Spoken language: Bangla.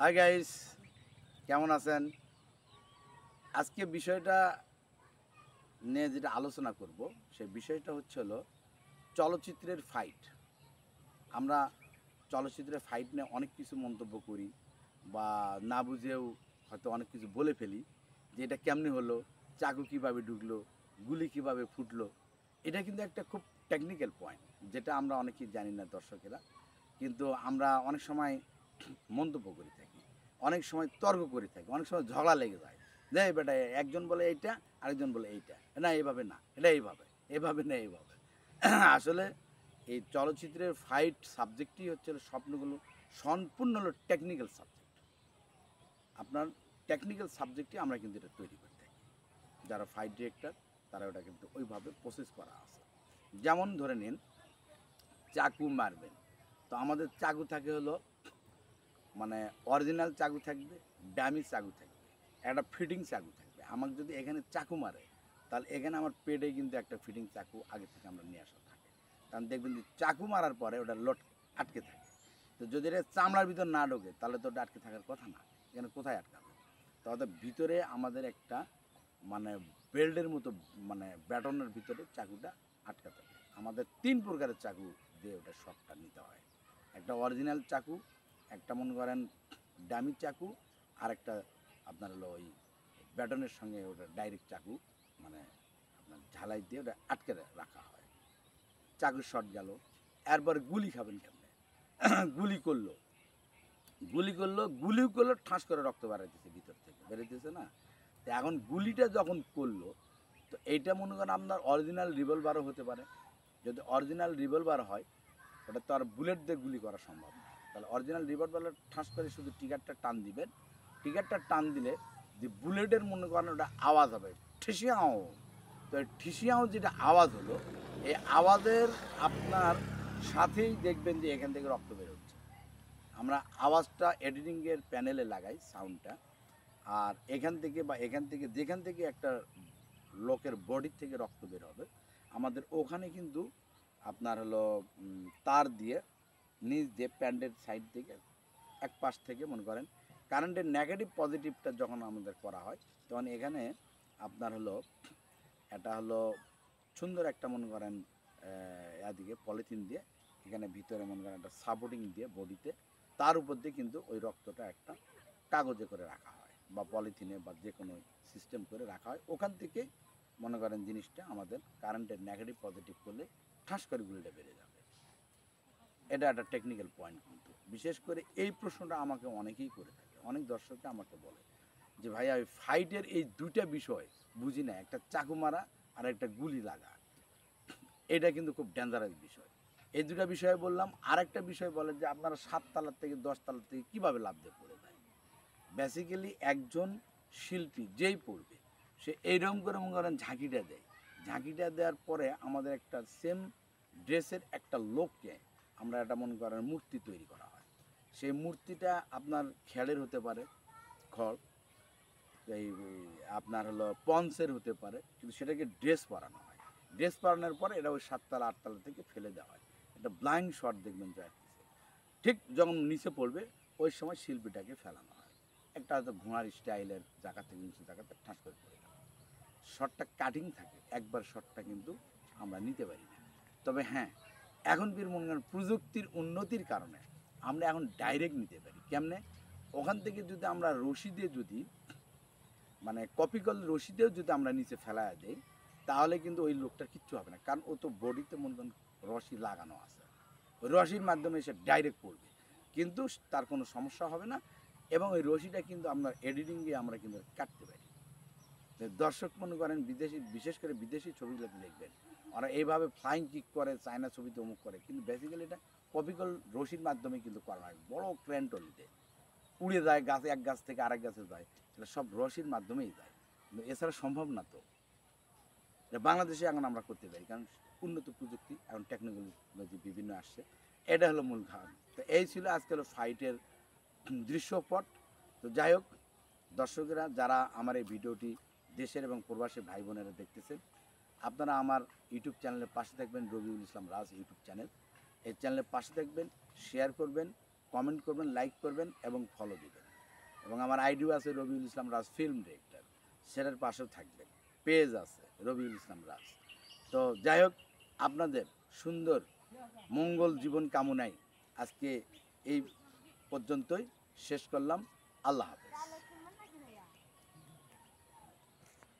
হাই গাইস, কেমন আছেন? আজকে বিষয়টা নিয়ে যেটা আলোচনা করব সেই বিষয়টা হলো চলচ্চিত্রের ফাইট। আমরা চলচ্চিত্রের ফাইট নিয়ে অনেক কিছু মন্তব্য করি বা না বুঝেও হয়তো অনেক কিছু বলে ফেলি যে এটা কেমনে হলো, চাকু কীভাবে ঢুকলো, গুলি কীভাবে ফুটলো। এটা কিন্তু একটা খুব টেকনিক্যাল পয়েন্ট, যেটা আমরা অনেকেই জানি না দর্শকেরা। কিন্তু আমরা অনেক সময় মন্তব্য করে থাকি, অনেক সময় তর্ক করে থাকি, অনেক সময় ঝগড়া লেগে যায় যে বেটা একজন বলে এইটা, আরেকজন বলে এইটা, না এইভাবে না, এটা এইভাবে, এভাবে না এইভাবে। আসলে এই চলচ্চিত্রের ফাইট সাবজেক্টই হচ্ছে স্বপ্নগুলো সম্পূর্ণ হলো টেকনিক্যাল সাবজেক্ট। আপনার টেকনিক্যাল সাবজেক্টই আমরা কিন্তু এটা তৈরি করে থাকি। যারা ফাইট ডিরেক্টর তারা ওটা কিন্তু ওইভাবে প্রসেস করা আছে। যেমন ধরে নিন, চাকু মারবেন, তো আমাদের চাকু থাকে হলো মানে অরিজিনাল চাকু থাকবে, ড্যামি চাকু থাকবে, একটা ফিটিং চাকু থাকবে। আমাকে যদি এখানে চাকু মারে, তাহলে এখানে আমার পেটে কিন্তু একটা ফিটিং চাকু আগে থেকে আমরা নিয়ে আসা থাকে। কারণ দেখবেন যে চাকু মারার পরে ওটা লোট আটকে থাকে। তো যদি এটা চামড়ার ভিতর না ঢোকে তাহলে তো ওটা আটকে থাকার কথা না। এখানে কোথায় আটকাবে? তো অর্থাৎ ভিতরে আমাদের একটা মানে বেল্টের মতো মানে ব্যাটনের ভিতরে চাকুটা আটকাতে হবে। আমাদের ৩ প্রকারের চাকু দিয়ে ওটা শটটা নিতে হয়। একটা অরিজিনাল চাকু, একটা মনে করেন ডামি চাকু, আর একটা আপনার হলো ওই ব্যাটনের সঙ্গে ওটা ডাইরেক্ট চাকু, মানে আপনার ঝালাই দিয়ে ওটা আটকে রাখা হয়। চাকুর শট গেল। এরপরে গুলি খাবেন কেমনে? গুলি করলো, গুলিও করলো, ঠাস করে রক্ত বেরাইতেছে ভিতর থেকে, বেরোইতেছে না? তো এখন গুলিটা যখন করলো, তো এইটা মনে করেন আপনার অরিজিনাল রিভলভারও হতে পারে। যদি অরিজিনাল রিভলভার হয়, ওটা তো আর বুলেট দিয়ে গুলি করা সম্ভব না। তাহলে অরিজিনাল রিভলভার ঠাস করে শুধু ট্রিগারটা টান দিবেন। ট্রিগারটা টান দিলে যে বুলেটের মনে করেন ওটা আওয়াজ হবে, ঠিসিয়াও। তো এই ঠিসিয়াও যেটা আওয়াজ হলো, এই আওয়াজের আপনার সাথেই দেখবেন যে এখান থেকে রক্ত বেরোচ্ছে। আমরা আওয়াজটা এডিটিংয়ের প্যানেলে লাগাই সাউন্ডটা, আর এখান থেকে বা এখান থেকে যেখান থেকে একটা লোকের বডির থেকে রক্ত বের হবে, আমাদের ওখানে কিন্তু আপনার হলো তার দিয়ে নিচ দিয়ে প্যান্টের সাইড থেকে এক পাশ থেকে মনে করেন কারেন্টের নেগেটিভ পজিটিভটা যখন আমাদের করা হয়, তখন এখানে আপনার হলো এটা হলো সুন্দর একটা মনে করেন এদিকে পলিথিন দিয়ে এখানে ভিতরে মনে করেন একটা সাপোর্টিং দিয়ে বডিতে, তার উপর দিয়ে কিন্তু ওই রক্তটা একটা কাগজে করে রাখা হয় বা পলিথিনে বা যে কোনো সিস্টেম করে রাখা হয়। ওখান থেকে মনে করেন জিনিসটা আমাদের কারেন্টের নেগেটিভ পজিটিভ করলে ঠাস করে গুলিটা বেড়ে যাবে। এটা একটা টেকনিক্যাল পয়েন্ট। কিন্তু বিশেষ করে এই প্রশ্নটা আমাকে অনেকেই করে থাকে, অনেক দর্শককে আমাকে বলে যে ভাইয়া ওই ফাইটের এই দুইটা বিষয় বুঝি না, একটা চাকু মারা আর একটা গুলি লাগা, এটা কিন্তু খুব ডেঞ্জারাস বিষয়। এই দুটা বিষয়ে বললাম। আর একটা বিষয় বলে যে আপনারা 7 তলার থেকে 10 তলার থেকে কীভাবে লাফ দিয়ে পড়ে যায়। বেসিক্যালি একজন শিল্পী যেই পড়বে সে এইরকম করে মনে করেন ঝাঁকিটা দেয়। ঝাঁকিটা দেওয়ার পরে আমাদের একটা সেম ড্রেসের একটা লোককে আমরা একটা মনে করেন মূর্তি তৈরি করা হয়। সেই মূর্তিটা আপনার খেলের হতে পারে, খড়, এই আপনার হলো পন্সের হতে পারে, কিন্তু সেটাকে ড্রেস পরানো হয়। ড্রেস পরানোর পরে এটা ওই 7 তলা 8 তলা থেকে ফেলে দেওয়া হয়। একটা ব্লাইন্ড শট দেখবেন যায়, ঠিক যখন নিচে পড়বে ওই সময় শিল্পীটাকে ফেলানো হয়। একটা হয়তো ঘোড়ার স্টাইলের জায়গা থেকে নিচে জায়গাতে ঠাস করে পড়ে গেল। শটটা কাটিং থাকে, একবার শটটা কিন্তু আমরা নিতে পারি না। তবে হ্যাঁ, এখন কি মনে করেন প্রযুক্তির উন্নতির কারণে আমরা এখন ডাইরেক্ট নিতে পারি। কেমনে? ওখান থেকে যদি আমরা রশি দিয়ে যদি মানে কপি করলে রশি দিয়েও যদি আমরা নিচে ফেলায় দেই, তাহলে কিন্তু ওই লোকটার কিচ্ছু হবে না, কারণ ও তো বডিতে মনে করেন রশি লাগানো আছে। রশির মাধ্যমে এসে ডাইরেক্ট পড়বে, কিন্তু তার কোনো সমস্যা হবে না। এবং ওই রশিটা কিন্তু আপনার এডিটিংয়ে আমরা কিন্তু কাটতে পারি। দর্শক মনে করেন বিদেশি, বিশেষ করে বিদেশি ছবিগুলোতে দেখবেন ওরা এইভাবে ফ্লাইং কিক করে, চায়না ছবিতে অমুক করে, কিন্তু বেসিক্যালি এটা কপিকল রশির মাধ্যমে কিন্তু করা হয়। বড় ক্রেন টলিতে উড়ে যায়, গাছে এক গাছ থেকে আরেক গাছে যায়, এটা সব রশির মাধ্যমেই যায়, কিন্তু এছাড়া সম্ভব না। তো এটা বাংলাদেশে এখন আমরা করতে পারি, কারণ উন্নত প্রযুক্তি এখন টেকনোলজি বিভিন্ন আসছে। এটা হলো মূল কারণ। তো এই ছিল আজকে হলো ফাইটের দৃশ্যপট। তো যাই হোক, দর্শকেরা যারা আমার এই ভিডিওটি দেশের এবং প্রবাসী ভাই বোনেরা দেখতেছেন, আপনারা আমার ইউটিউব চ্যানেলের পাশে থাকবেন, রবিউল ইসলাম রাজ ইউটিউব চ্যানেল। এই চ্যানেলের পাশে থাকবেন, শেয়ার করবেন, কমেন্ট করবেন, লাইক করবেন এবং ফলো দেবেন। এবং আমার আইডিও আছে রবিউল ইসলাম রাজ ফিল্ম ডিরেক্টর, সেটার পাশেও থাকবেন। পেজ আছে রবিউল ইসলাম রাজ। তো যাই হোক, আপনাদের সুন্দর মঙ্গল জীবন কামনায় আজকে এই পর্যন্তই শেষ করলাম। আল্লাহ হাফেজ।